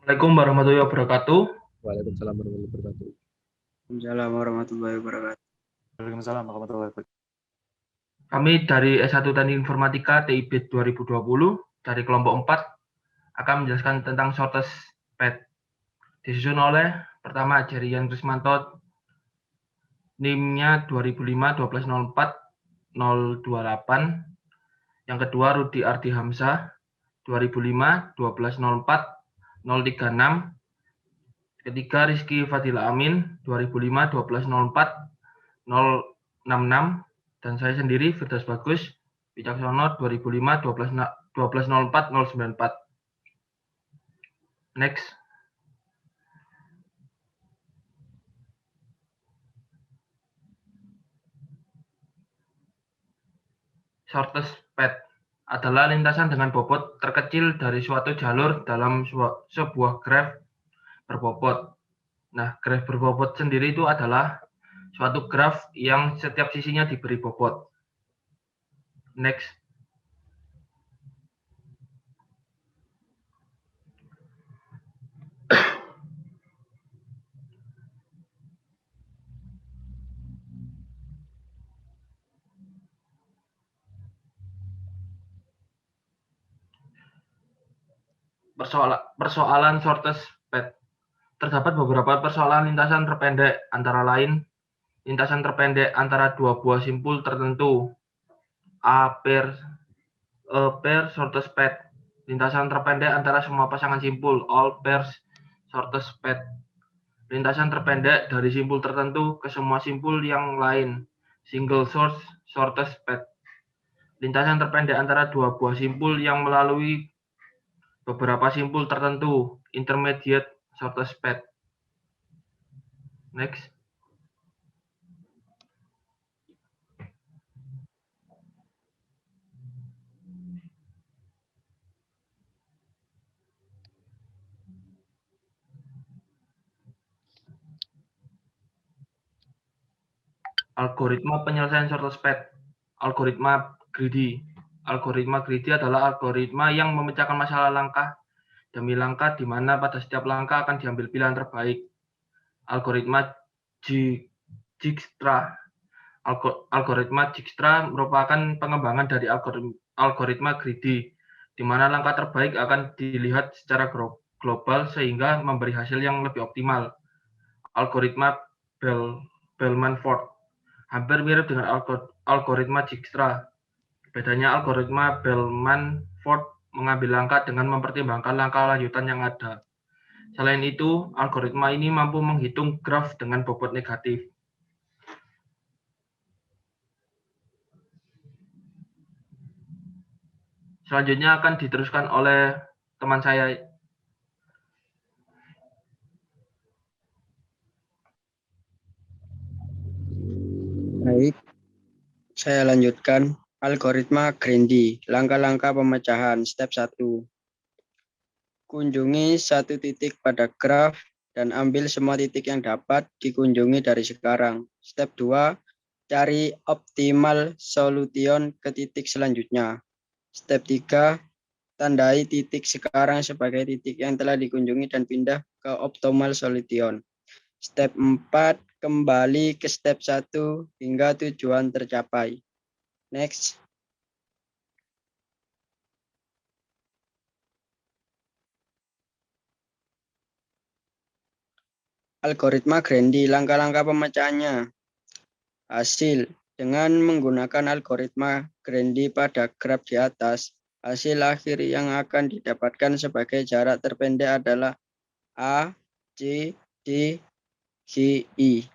Assalamualaikum warahmatullahi wabarakatuh. Waalaikumsalam warahmatullahi wabarakatuh. Waalaikumsalam warahmatullahi wabarakatuh. Waalaikumsalam warahmatullahi wabarakatuh. Kami dari S1 Teknik Informatika TIB 2020 dari kelompok 4 akan menjelaskan tentang shortest path. Disusun oleh pertama Jerian Krismanto, NIM-nya 2005-1204-028. Yang kedua Rudi Ardi Hamzah 2005-1204-036. Ketiga Rizky Fadila Amin 2005-1204-066. Dan saya sendiri Firdaus Bagus Wicaksono 2005-1204-094. Next. Shortest path adalah lintasan dengan bobot terkecil dari suatu jalur dalam sebuah graf berbobot. Nah, graf berbobot sendiri itu adalah suatu graf yang setiap sisinya diberi bobot. Next. Persoalan shortest path. Terdapat beberapa persoalan lintasan terpendek, antara lain lintasan terpendek antara dua buah simpul tertentu, A pair shortest path. Lintasan terpendek antara semua pasangan simpul, all pairs shortest path. Lintasan terpendek dari simpul tertentu ke semua simpul yang lain, single source shortest path. Lintasan terpendek antara dua buah simpul yang melalui beberapa simpul tertentu, intermediate shortest path. Next. Algoritma penyelesaian shortest path. Algoritma greedy. Algoritma greedy adalah algoritma yang memecahkan masalah langkah demi langkah di mana pada setiap langkah akan diambil pilihan terbaik. Algoritma Dijkstra. Algoritma Dijkstra merupakan pengembangan dari algoritma greedy, di mana langkah terbaik akan dilihat secara global sehingga memberi hasil yang lebih optimal. Algoritma Bellman-Ford hampir mirip dengan algoritma Dijkstra. Bedanya algoritma Bellman-Ford mengambil langkah dengan mempertimbangkan langkah lanjutan yang ada. Selain itu, algoritma ini mampu menghitung graf dengan bobot negatif. Selanjutnya akan diteruskan oleh teman saya. Baik, saya lanjutkan. Algoritma Greedy, langkah-langkah pemecahan, step 1. Kunjungi satu titik pada graf dan ambil semua titik yang dapat dikunjungi dari sekarang. Step 2. Cari optimal solution ke titik selanjutnya. Step 3. Tandai titik sekarang sebagai titik yang telah dikunjungi dan pindah ke optimal solution. Step 4. Kembali ke step 1 hingga tujuan tercapai. Next. Algoritma Greedy, langkah-langkah pemecahannya. Hasil. Dengan menggunakan algoritma Greedy pada graf di atas, hasil akhir yang akan didapatkan sebagai jarak terpendek adalah A, C, D, G, I.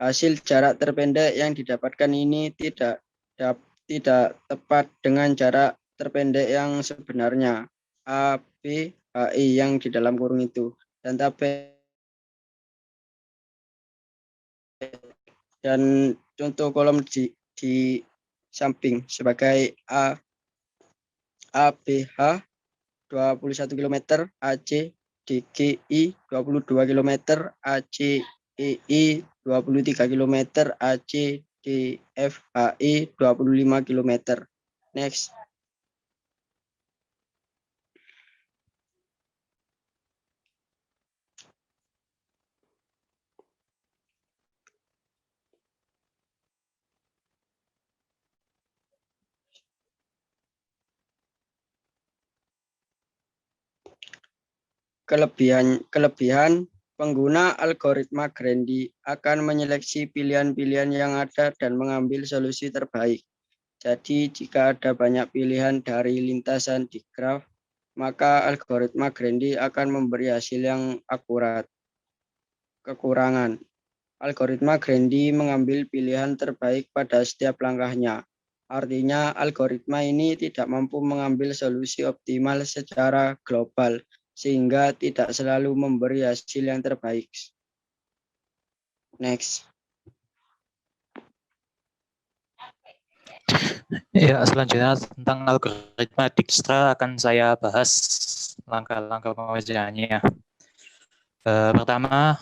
Hasil jarak terpendek yang didapatkan ini tidak tepat dengan jarak terpendek yang sebenarnya, A, B, H, I yang di dalam kurung itu. Dan tabel dan contoh kolom di samping sebagai ABH 21 km, AC DGI 22 km, ACEI 23 km, ACDFHI 25 km. Next. Kelebihan pengguna algoritma Grandy akan menyeleksi pilihan-pilihan yang ada dan mengambil solusi terbaik. Jadi, jika ada banyak pilihan dari lintasan di graf, maka algoritma Grandy akan memberi hasil yang akurat. Kekurangan. Algoritma Grandy mengambil pilihan terbaik pada setiap langkahnya. Artinya, algoritma ini tidak mampu mengambil solusi optimal secara global, sehingga tidak selalu memberi hasil yang terbaik. Next. Ya, selanjutnya tentang algoritma Dijkstra akan saya bahas langkah-langkah pengerjaannya. Pertama,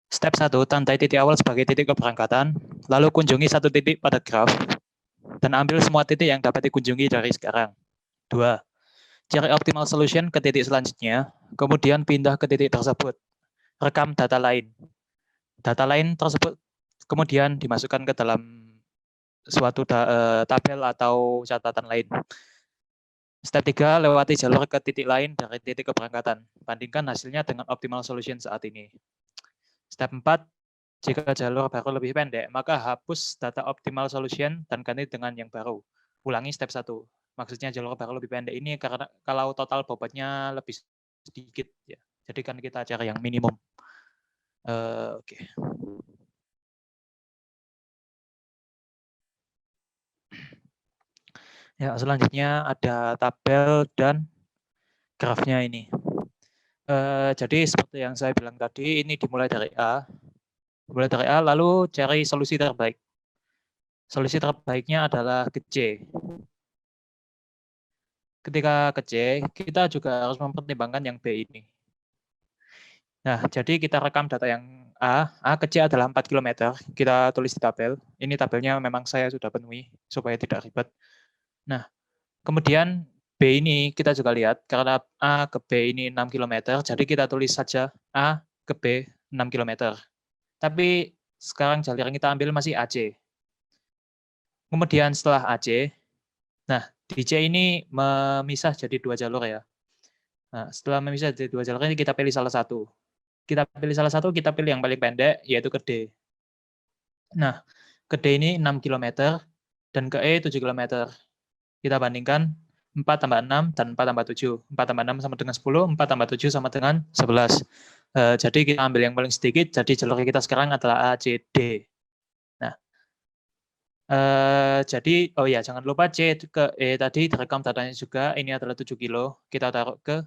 step 1, tandai titik awal sebagai titik keberangkatan, lalu kunjungi satu titik pada graf, dan ambil semua titik yang dapat dikunjungi dari sekarang. 2, cari optimal solution ke titik selanjutnya, kemudian pindah ke titik tersebut. Rekam data lain. Data lain tersebut kemudian dimasukkan ke dalam suatu tabel atau catatan lain. Step 3, lewati jalur ke titik lain dari titik keberangkatan. Bandingkan hasilnya dengan optimal solution saat ini. Step 4, jika jalur baru lebih pendek, maka hapus data optimal solution dan ganti dengan yang baru. Ulangi step 1. Maksudnya jalur baru lebih pendek ini karena kalau total bobotnya lebih sedikit, ya. Jadi kan kita cari yang minimum. Oke. Ya, selanjutnya ada tabel dan grafnya ini. Jadi seperti yang saya bilang tadi, ini dimulai dari A. Lalu cari solusi terbaik. Solusi terbaiknya adalah ke C. Ketika ke C, kita juga harus mempertimbangkan yang B ini. Nah, jadi kita rekam data yang A ke C adalah 4 km. Kita tulis di tabel. Ini tabelnya memang saya sudah penuhi supaya tidak ribet. Nah, kemudian B ini kita juga lihat, karena A ke B ini 6 km, jadi kita tulis saja A ke B 6 km. Tapi sekarang jalur yang kita ambil masih AC. Kemudian setelah AC, nah di C ini memisah jadi 2 jalur ya. Nah, setelah memisah jadi 2 jalur ini kita pilih salah satu. Kita pilih yang paling pendek, yaitu ke D. Nah, ke D ini 6 km, dan ke E 7 km. Kita bandingkan 4 tambah 6 dan 4 tambah 7. 4 tambah 6 sama dengan 10, 4 tambah 7 sama dengan 11. Jadi kita ambil yang paling sedikit, jadi jalur kita sekarang adalah A, C, D. Nah, jadi, oh ya, jangan lupa C ke E tadi direkam datanya juga, ini adalah 7 kilo, kita taruh ke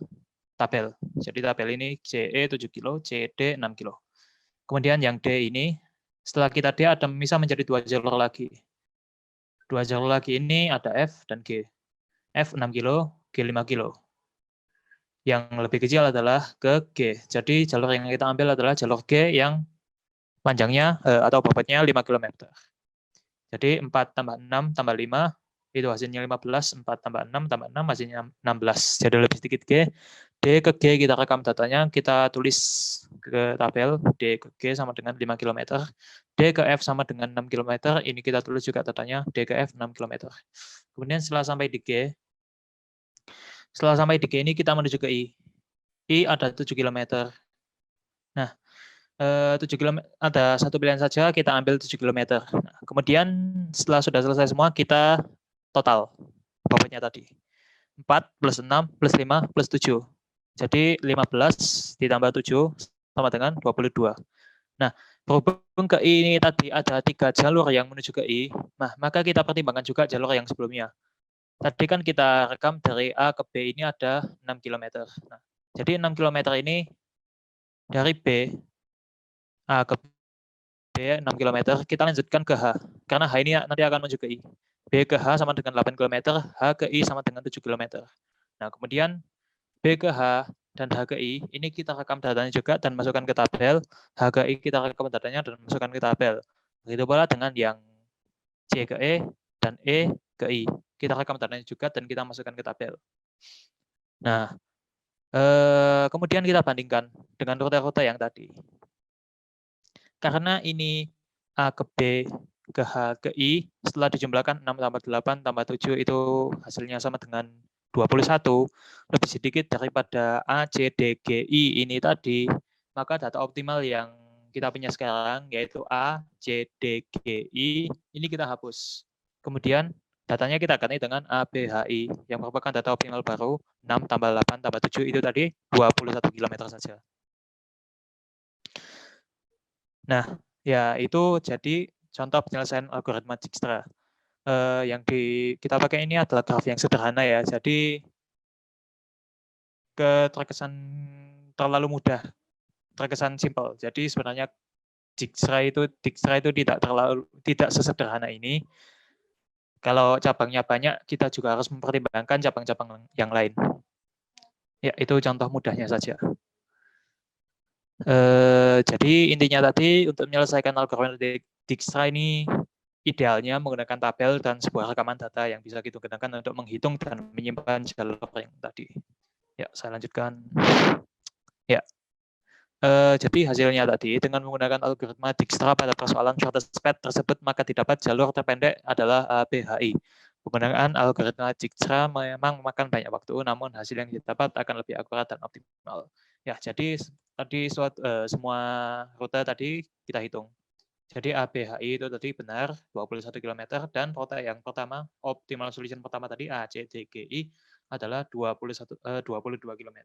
tabel. Jadi tabel ini CE 7 kilo, CD 6 kilo. Kemudian yang D ini, setelah kita D ada bisa menjadi 2 jalur lagi. 2 jalur lagi ini ada F dan G. F 6 kilo, G 5 kilo. Yang lebih kecil adalah ke G. Jadi jalur yang kita ambil adalah jalur G yang panjangnya atau bobotnya 5 km. Jadi 4 tambah 6 tambah 5, itu hasilnya 15, 4 tambah 6 tambah 6 hasilnya 16. Jadi lebih sedikit G. D ke G kita rekam datanya, kita tulis ke tabel, D ke G sama dengan 5 km. D ke F sama dengan 6 km, ini kita tulis juga datanya, D ke F 6 km. Kemudian setelah sampai di G ini kita menuju ke I. I ada 7 km. Nah, 7 km ada satu pilihan saja, kita ambil 7 km. Nah, kemudian setelah sudah selesai semua, kita total bobotnya tadi. 4 plus 6 plus 5 plus 7. Jadi 15 ditambah 7 sama dengan 22. Nah, berhubung ke I ini tadi ada 3 jalur yang menuju ke I, nah maka kita pertimbangkan juga jalur yang sebelumnya. Tadi kan kita rekam dari A ke B ini ada 6 km. Nah, jadi 6 km ini dari B, A ke B 6 km, kita lanjutkan ke H. Karena H ini nanti akan menuju ke I. B ke H sama dengan 8 km, H ke I sama dengan 7 km. Nah, kemudian B ke H dan H ke I, ini kita rekam datanya juga dan masukkan ke tabel. H ke I kita rekam datanya dan masukkan ke tabel. Begitu pula dengan yang C ke E dan E ke I. Kita rekam datanya juga dan kita masukkan ke tabel. Nah, kemudian kita bandingkan dengan rute-rute yang tadi. Karena ini A ke B ke H ke I, setelah dijumlahkan 6 tambah 8 tambah 7 itu hasilnya sama dengan 21 lebih sedikit daripada A, C, D, G, I ini tadi, maka data optimal yang kita punya sekarang yaitu A, C, D, G, I ini kita hapus. Kemudian datanya kita ganti dengan A, B, H, I yang merupakan data optimal baru 6 tambah 8 tambah 7 itu tadi 21 km saja. Nah, ya itu jadi contoh penyelesaian algoritma Dijkstra. Yang kita pakai ini adalah graf yang sederhana ya, jadi terkesan terlalu mudah, terkesan simpel. Jadi sebenarnya Dijkstra itu tidak sesederhana ini. Kalau cabangnya banyak, kita juga harus mempertimbangkan cabang-cabang yang lain. Ya, itu contoh mudahnya saja. Jadi intinya tadi untuk menyelesaikan algoritma Dijkstra ini idealnya menggunakan tabel dan sebuah rekaman data yang bisa kita gunakan untuk menghitung dan menyimpan jalur yang tadi. Ya, saya lanjutkan. Ya, jadi hasilnya tadi dengan menggunakan algoritma Dijkstra pada persoalan shortest path tersebut maka didapat jalur terpendek adalah ABHI. Penggunaan algoritma Dijkstra memang memakan banyak waktu, namun hasil yang didapat akan lebih akurat dan optimal. Ya, jadi tadi semua rute tadi kita hitung. Jadi ABHI itu tadi benar 21 km dan rute yang pertama optimal solution pertama tadi A, C, D, G, I adalah 22 km.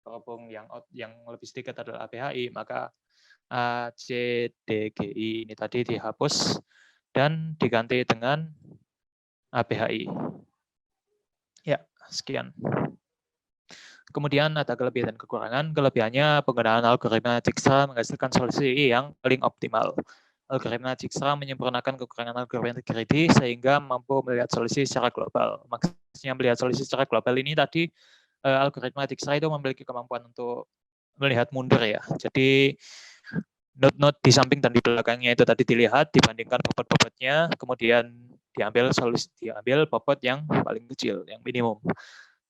Berhubung yang lebih sedikit adalah ABHI, maka A, C, D, G, I ini tadi dihapus dan diganti dengan ABHI. Ya, sekian. Kemudian ada kelebihan dan kekurangan. Kelebihannya penggunaan algoritma Dijkstra menghasilkan solusi yang paling optimal. Algoritma Dijkstra menyempurnakan kekurangan algoritma Grady sehingga mampu melihat solusi secara global. Maksudnya melihat solusi secara global ini tadi algoritma Dijkstra itu memiliki kemampuan untuk melihat mundur ya. Jadi node-node di samping dan di belakangnya itu tadi dilihat dibandingkan bobot-bobotnya, kemudian diambil bobot yang paling kecil, yang minimum.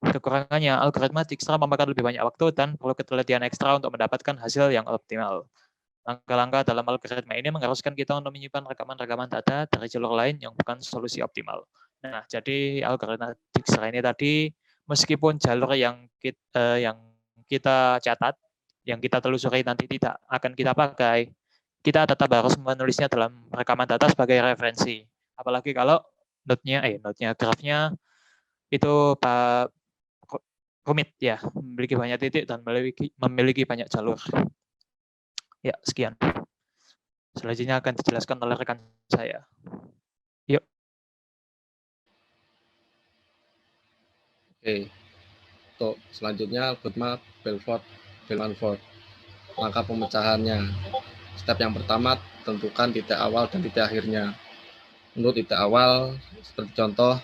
Kekurangannya, algoritma Dijkstra memakan lebih banyak waktu dan perlu ketelitian ekstra untuk mendapatkan hasil yang optimal. Langkah-langkah dalam algoritma ini mengharuskan kita untuk menyimpan rekaman-rekaman data dari jalur lain yang bukan solusi optimal. Nah, jadi algoritma Dijkstra ini tadi, meskipun jalur yang kita catat, yang kita telusuri nanti tidak akan kita pakai, kita tetap harus menulisnya dalam rekaman data sebagai referensi. Apalagi kalau grafnya itu rumit ya, memiliki banyak titik dan memiliki banyak jalur. Ya, sekian. Selanjutnya akan dijelaskan oleh rekan saya. Yuk. Oke. Untuk selanjutnya algoritma Bellman-Ford. Langkah pemecahannya. Step yang pertama, tentukan titik awal dan titik akhirnya. Untuk titik awal, seperti contoh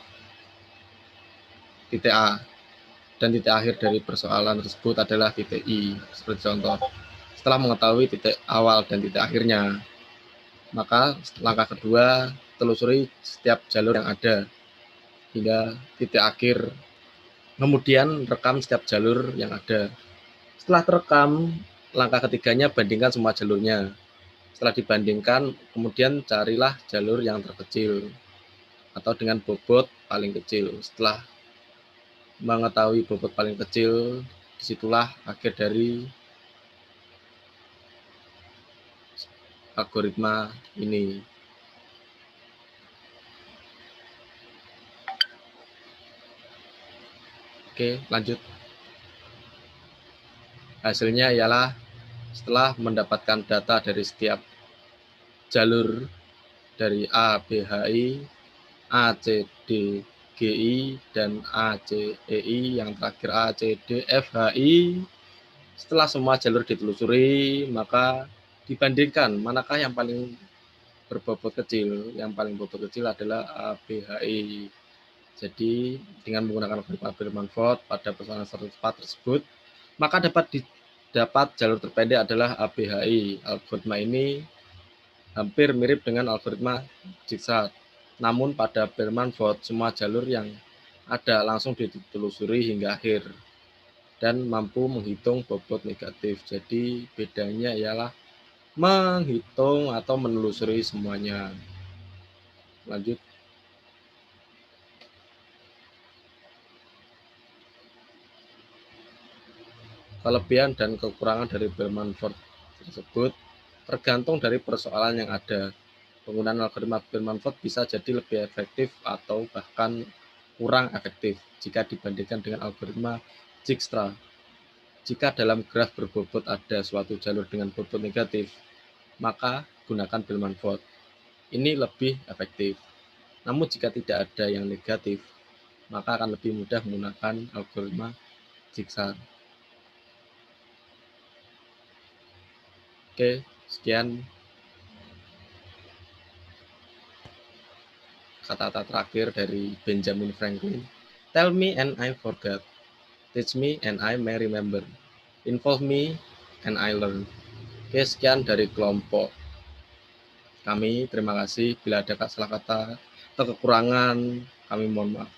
titik A. Dan titik akhir dari persoalan tersebut adalah titik I, seperti contoh. Setelah mengetahui titik awal dan titik akhirnya, maka langkah kedua, telusuri setiap jalur yang ada hingga titik akhir. Kemudian rekam setiap jalur yang ada. Setelah terekam, langkah ketiganya bandingkan semua jalurnya. Setelah dibandingkan, kemudian carilah jalur yang terkecil atau dengan bobot paling kecil. Setelah mengetahui bobot paling kecil, disitulah akhir dari algoritma ini. Oke, lanjut. Hasilnya ialah setelah mendapatkan data dari setiap jalur dari A, B, H, I, A, C, D, G, I, dan A, C, E, I, yang terakhir A, C, D, F, H, I. Setelah semua jalur ditelusuri, maka dibandingkan manakah yang paling berbobot kecil. Yang paling bobot kecil adalah A, B, H, I. Jadi dengan menggunakan algoritma Bellman-Ford pada persoalan cepat tersebut, maka dapat jalur terpendek adalah ABHI. Algoritma ini hampir mirip dengan algoritma Dijkstra. Namun pada Bellman-Ford semua jalur yang ada langsung ditelusuri hingga akhir dan mampu menghitung bobot negatif. Jadi bedanya ialah menghitung atau menelusuri semuanya. Lanjut. Kelebihan dan kekurangan dari Bellman-Ford tersebut tergantung dari persoalan yang ada. Penggunaan algoritma Bellman-Ford bisa jadi lebih efektif atau bahkan kurang efektif jika dibandingkan dengan algoritma Dijkstra. Jika dalam graf berbobot ada suatu jalur dengan bobot negatif, maka gunakan Bellman-Ford. Ini lebih efektif. Namun jika tidak ada yang negatif, maka akan lebih mudah menggunakan algoritma Dijkstra. Oke, sekian kata-kata terakhir dari Benjamin Franklin. Tell me and I forget. Teach me and I may remember. Involve me and I learn. Oke, sekian dari kelompok kami. Terima kasih. Bila ada salah kata atau kekurangan, kami mohon maaf.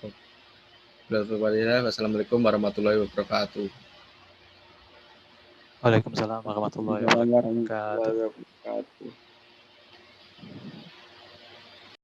Wassalamualaikum warahmatullahi wabarakatuh. Waalaikumsalam warahmatullahi Assalamualaikum wabarakatuh. warahmatullahi wabarakatuh.